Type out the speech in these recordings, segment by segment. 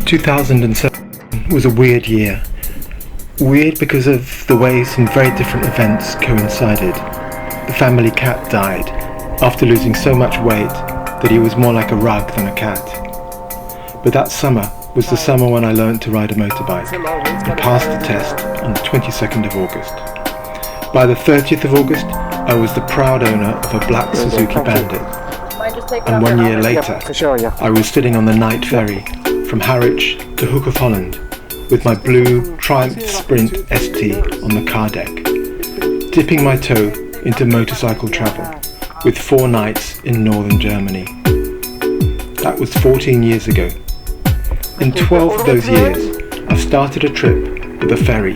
2007 was a weird year. Weird because of the way some very different events coincided. The family cat died after losing so much weight that he was more like a rug than a cat. But that summer was the summer when I learned to ride a motorbike and passed the test on the 22nd of August. By the 30th of August, I was the proud owner of a black Suzuki Bandit. And 1 year later, I was sitting on the night ferry from Harwich to Hook of Holland with my blue Triumph Sprint ST on the car deck, dipping my toe into motorcycle travel with 4 nights in northern Germany. That was 14 years ago. In 12 of those years, I've started a trip with a ferry,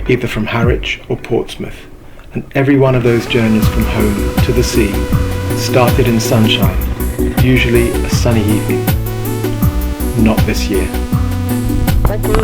either from Harwich or Portsmouth, and every one of those journeys from home to the sea started in sunshine, usually a sunny evening. Not this year. Thank you.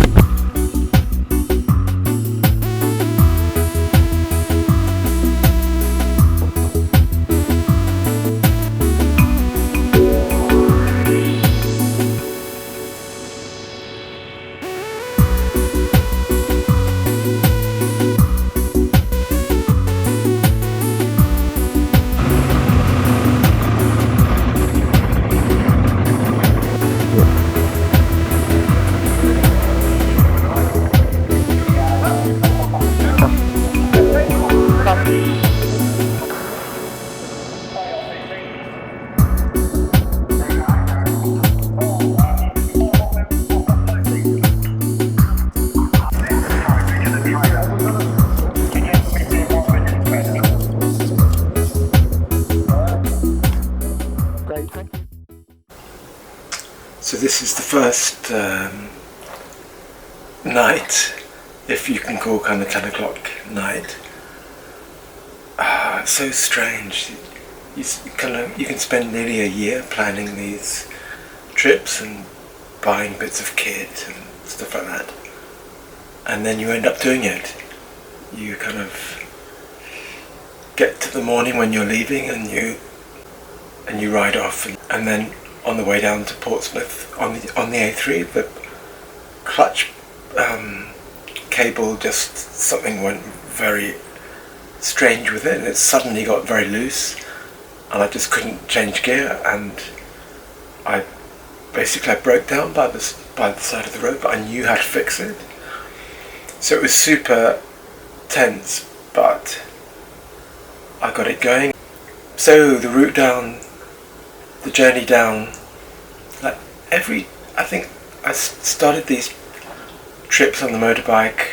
So this is the first night, if you can call kind of 10 o'clock night. It's so strange. You can spend nearly a year planning these trips and buying bits of kit and stuff like that, and then you end up doing it. You kind of get to the morning when you're leaving and you ride off, and then on the way down to Portsmouth on the A3, the clutch cable, just something went very strange with it, and it suddenly got very loose, and I just couldn't change gear, and I broke down by the side of the road, but I knew how to fix it. So it was super tense, but I got it going. So the route down, the journey down, I think I started these trips on the motorbike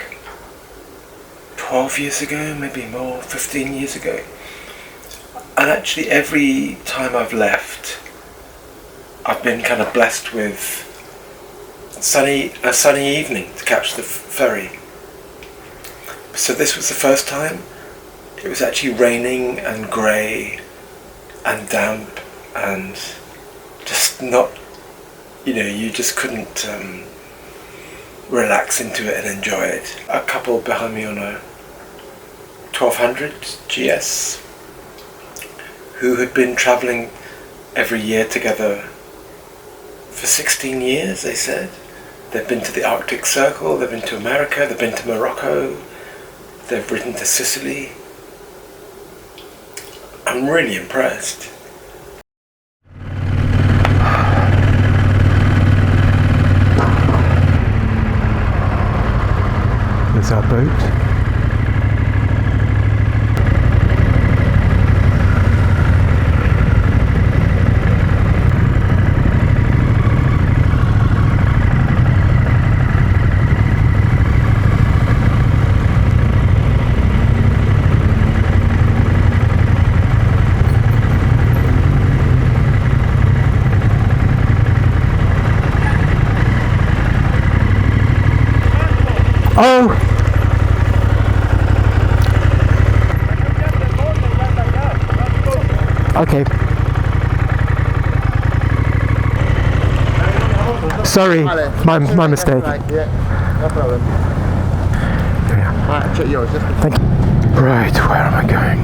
12 years ago, maybe more, 15 years ago. And actually every time I've left, I've been kind of blessed with a sunny evening to catch the ferry. So this was the first time. It was actually raining and grey and damp and just not, you just couldn't relax into it and enjoy it. A couple behind me on a 1200 GS who had been travelling every year together for 16 years, they said. They've been to the Arctic Circle, they've been to America, they've been to Morocco, they've ridden to Sicily. I'm really impressed. There's our boat. Oh! Okay. Sorry, my mistake. Yeah, no problem. Right, check yours. Thank you. Right, where am I going?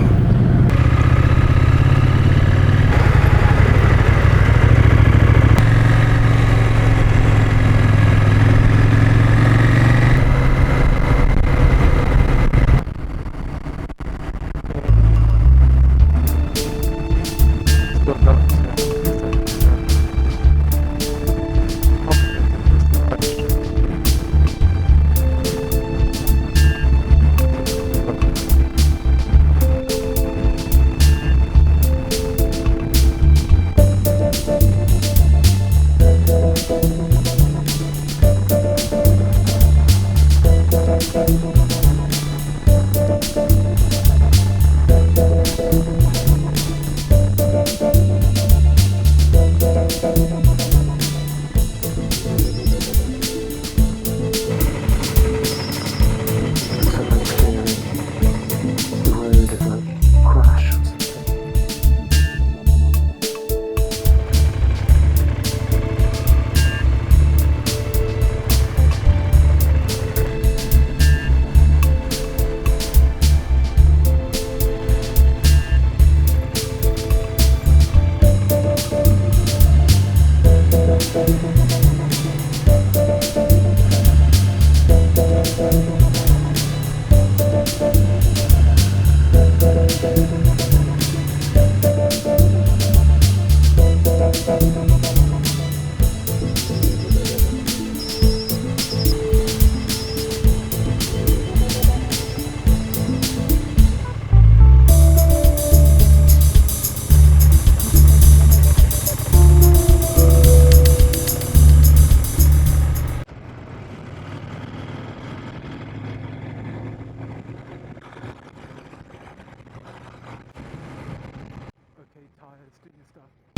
let's do your stuff.